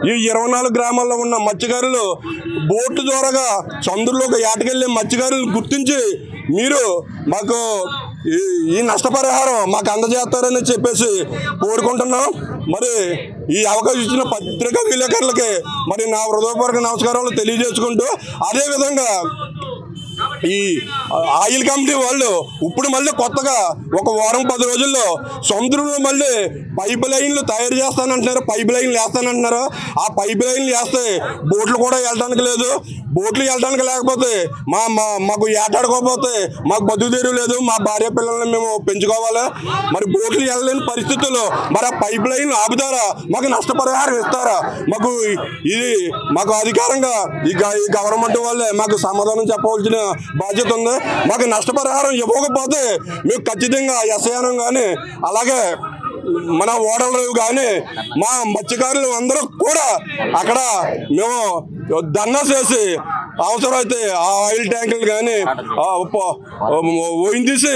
ఈ 24 గ్రామాల్లో ఉన్న మత్స్యకారులు బోటు ద్వారాగా చంద్రులోకి ఏటకెళ్ళే మత్స్యకారులను గుర్తించి మీరు మాకు ఈ నష్టపరిహారం మాకు అందజేస్తారని చెప్పేసి కోరుకుంటున్నాం. మరి ఈ అవకాశం ఇచ్చిన పత్రికా విలేకరులకి మరి నా హృదయపూర్వక నమస్కారాలు తెలియజేసుకుంటూ, అదేవిధంగా ఈ ఆయిల్ కంపెనీ వాళ్ళు ఇప్పుడు మళ్ళీ కొత్తగా ఒక వారం 10 రోజుల్లో సముద్రంలో మళ్ళీ పైప్ లైన్లు తయారు చేస్తానంటున్నారు, పైప్ లైన్లు వేస్తానంటున్నారు. ఆ పైప్ లైన్లు వేస్తే బోట్లు కూడా వెళ్ళడానికి లేదు. బోట్లు వెళ్ళడానికి లేకపోతే మాకు ఏటాడుకోకపోతే మాకు బతుకు తెరువు లేదు. మా భార్య పిల్లల్ని మేము పెంచుకోవాలి. మరి బోట్లు వెళ్ళలేని పరిస్థితుల్లో మరి ఆ పైప్ లైన్ ఆపుతారా? మాకు నష్టపరిహారం ఇస్తారా? మాకు అధికారంగా ఈ గవర్నమెంట్ వాళ్ళే మాకు సమాధానం చెప్పవలసిన బాధ్యత ఉంది. మాకు నష్టపరిహారం ఇవ్వకపోతే మేము ఖచ్చితంగా ఎస్ఐనం కానీ అలాగే మన ఓడలు కానీ మా మత్స్యకారులు అందరూ కూడా అక్కడ మేము ధర్నా చేసి అవసరమైతే ఆ ఆయిల్ ట్యాంకులు కానీ తీసి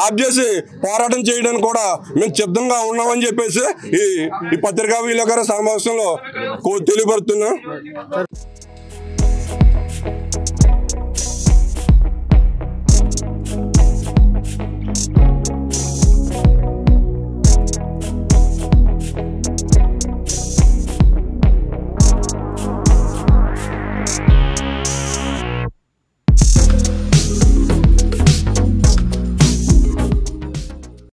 ఆఫ్ చేసి పోరాటం చేయడానికి కూడా మేము సిద్ధంగా ఉన్నామని చెప్పేసి ఈ పత్రికా విలేకరుల సమావేశంలో తెలియపరుస్తున్నాం.